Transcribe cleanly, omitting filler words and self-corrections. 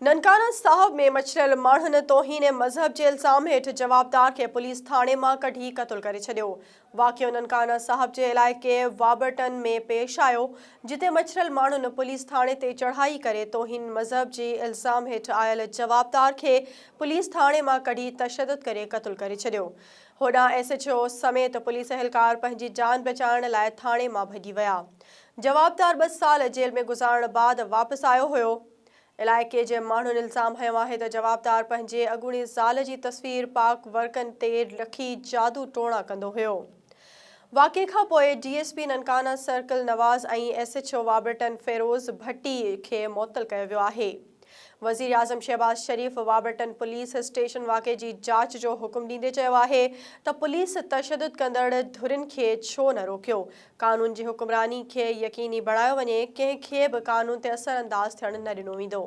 ननकाना साहब में मछलियल माण्हुनि तौहीन मज़हब के इल्ज़ाम हेठ जवाबदार के पुलिस थाने में कढ़ी क़त्ल करे छॾियो। वाक़ियो ननकाना साहब के इलाइक़े वाबरटन में पेश आयो, जिते मछलियल माण्हुनि पुलिस थाने ते चढ़ाई करे तौहीन मज़हब के इल्ज़ाम हेठ आयल जवाबदार के पुलिस थाने में कढ़ी तशद्दुद करे क़त्ल करे छॾियो। होॾां SHO समेत पुलिस एहलकार पंहिंजी जान बचाइण लाइ थाने में भॼी विया। जवाबदार 2 साल जेल में गुज़ारण बाद वापस आयो हुयो। इलाइक़े जे माण्हुनि इल्ज़ाम हयो आहे त जवाबदार पंहिंजे अॻूणी ज़ाल जी तस्वीर पाक वर्कनि ते रखी जादू टोणा कंदो हुयो। वाक़े खां पोइ DSP ननकाना सर्कल नवाज़ ऐं SHO वाबरटन फ़िरोज़ भट्टी खे मुअत्तल कयो वियो आहे। वज़ीर आज़म शहबाज शरीफ़ वाबरटन पुलिस स्टेशन वाक़े जी जांच जो हुकुम ॾींदे चयो आहे त पुलिस तशद्दुद कंदड़ धुरियुनि खे छो न रोकियो। क़ानून जी हुक्मरानी खे यक़ीनी बणायो वञे, कंहिंखे बि क़ानून ते असरअंदाज़ थियण न ॾिनो वेंदो।